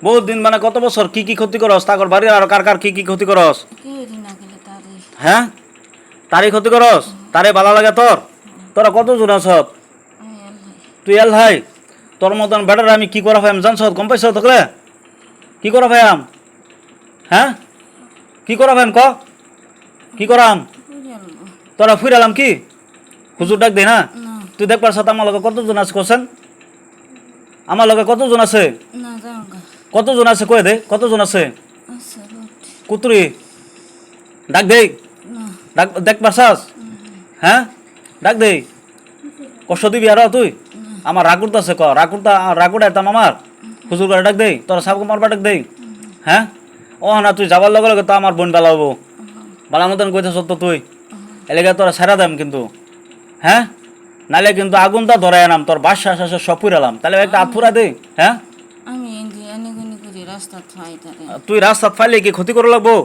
বহুত দিন মানে কত বছর? কি কি ক্ষতি করস? তাকর বাড়ির আর কার কার কি কি ক্ষতি করস? হ্যাঁ, তারই ক্ষতি করস? তারে ভালো লাগে তোর? তোরা কতজন আছ? তুই এল ভাই, তোর মতন বেটার আমি কি করা ভাইম জানছ? গম পাইছ তোকে? কি করা ভাইয়াম? হ্যাঁ, কি করা ভাইম ক? কি করাম? তোরা ফুইরালাম কি? হুজুর ডাক দে না? তুই দেখবার সাথে আমার লগে কতজন আছে কোসেন? আমার লগে কতজন আছে? কতজন আছে কয়ে দে, কতজন আছে? কুতুরি ডাক দে, ডাক দেখ পারছাস? হ্যাঁ, ডাক দে। কষ্ট দিবি আর তুই? আমার রাগুরতা আছে ক, রাগুরতা রাগুড়া এতাম আমার হুজুর করে ডাক দে, তোরা সাবকে মারবা ডাক দে। হ্যাঁ, ও না তুই যাবার লগে লগে তো আমার বোন বালা হবো, বালা মতন কইতেছ তো তুই, এলাকা তোরা সেরা দেম কিন্তু। হ্যাঁ, নালে কিন্তু আগুনটা ধরে আনাম, তোর বাসা শাসা সব পুরালাম, তাহলে একটা হাত ফুরা দে। হ্যাঁ, তুই রাস্তা ফাইলে কি ক্ষতি করে লাগবো?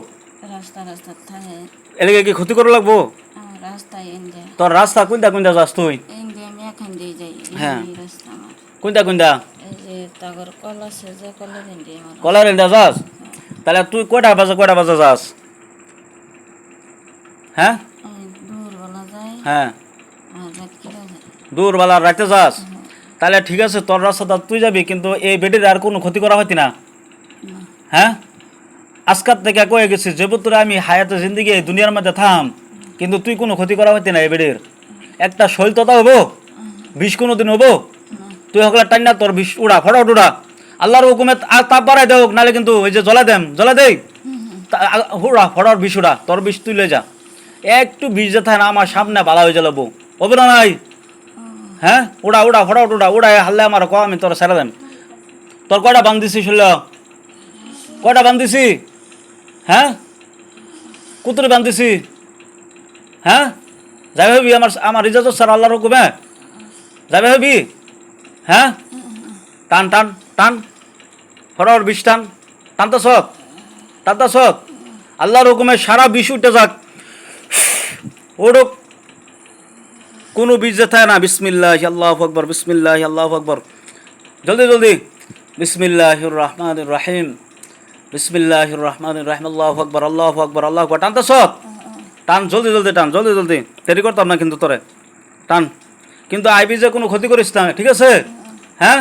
এলাকা কি ক্ষতি করে লাগবো? তোর রাস্তা কোনটা কোনটা যাস তুই? হ্যাঁ, কোনটা কোনটা? কলার এন্ডা যাস? তাহলে তুই কয়টা বাজে যাস? হ্যাঁ, হ্যাঁ, দূরবেলা রাখতে যাস? তাহলে ঠিক আছে, তোর রাস্তাটা তুই যাবি, কিন্তু এই বেডির আর কোনো ক্ষতি করা হইতি না। হ্যাঁ, আজকাল থেকে কয়ে গেছি যে পুত্র আমি হায়াতে জিন্দিগি এই দুনিয়ার মধ্যে থাম, কিন্তু তুই কোনো ক্ষতি করা হইতি না এই বেডির। একটা শৈলতা হবো, বিষ কোনো দিন হবো? তুই হকলা টাইম না তোর বিষ উড়া, ফটাফট উড়া। আল্লাহর হুকুমে আর তাপ বাড়াই দেও, নাহলে কিন্তু ওই যে জ্বলা দেই উড়া, ফটাফট বিষ উড়া, তোর বিষ তুই লয়ে যা। একটু বিষ যে থাকে না আমার সামনে ভালো হয়ে যাবো, হবে না নাই? হ্যাঁ, উড়া উড়া, ফটাফট উড়া, উড়াই হারলে আমার ক, আমি তোর ছেড়ে দেন। তোর কয়টা বান দিছি শুনল? কয়টা বান দিছি? হ্যাঁ, কুতুরে বান দিছি? হ্যাঁ, যাবে হবি আমার রিজার্ভ স্যার আল্লাহর হুকুমে যাবে হবি? হ্যাঁ, টান টান টান, ফটাফট বিষ টান, টানতা সৎ, টানতা সৎ, আল্লাহর হুকুমে সারা বিষ উঠে যাক, ওড়ুক, কোনো বীজ যে থাকে না। বিসমিল্লাহ আল্লাহু আকবার, বিসমিল্লাহ আল্লাহু আকবার, জলদি জলদি। বিসমিল্লাহির রহমানির রহিম, বিসমিল্লাহির রহমানির রহিম, আল্লাহু আকবার, আল্লাহু আকবার, আল্লাহু আকবার। টানতে সৎ, টান, জলদি জলদি টান, জলদি জলদি, দেরি করতাম না কিন্তু তোরে, টান। কিন্তু আইবি যে কোনো ক্ষতি করিস না, ঠিক আছে? হ্যাঁ,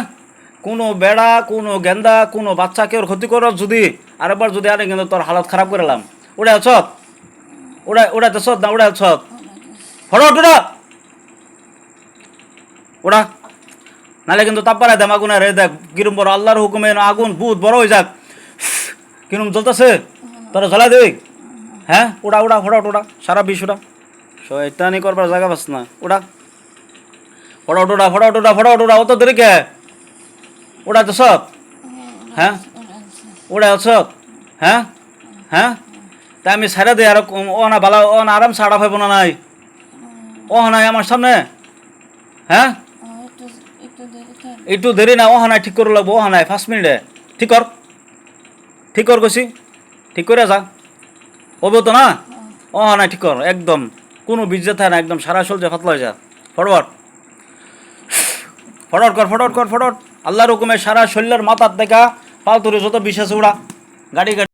কোনো বেড়া, কোনো গেন্দা, কোনো বাচ্চা কেউ ক্ষতি কর যদি আরেকবার যদি আনে, কিন্তু তোর হালত খারাপ করে এলাম। উড়ে আছত, উড়াতে সৎ না, উড়ে আছত, ফটাফট উড়া, ওরা, নাহলে কিন্তু তাপ পাড়ায় দেম আগুনে রে। দেখ কিরম বড় আল্লাহর হুকুমে আগুন বহুত বড় হয়ে যাক, কিরম জ্বলতেছে, তোরা জ্বলাই দেবে। হ্যাঁ, উড়া উড়া, ফটাফট উড়া, সারা বিষ উড়া, শয়তানি করবার জায়গা পাস না, উড়া, ফটাফট উড়া, ফটাফট উড়া, ফটাফট উড়া, অত দেরি কে? উড়া তো সব। হ্যাঁ, উড়া সব। হ্যাঁ, হ্যাঁ, তাই আমি ছাড়া দিই, আর ও না বালা, ও না আরাম ছাড়া পাইব না নাই, ও নাই আমার সামনে। হ্যাঁ, একটু দেরি না, ওহানায় ঠিক করে লাগবো, ওহানায় 5 মিনিটে ঠিক কর, ঠিক কর কইছি, ঠিক করে যা, হবো তো না? ওহানায় ঠিক কর, একদম কোনো বীজ থাকে না, একদম সারা শরীর যে পাতলা হয়ে যা, ফরওয়ার্ড ফরওয়ার্ড কর, ফরওয়ার্ড কর, ফরওয়ার্ড। আল্লাহর হুকুমে সারা শরীরের মাথার দেখা পাল তুলে যত বিষ আছে উড়া, গাড়ি গাড়ি।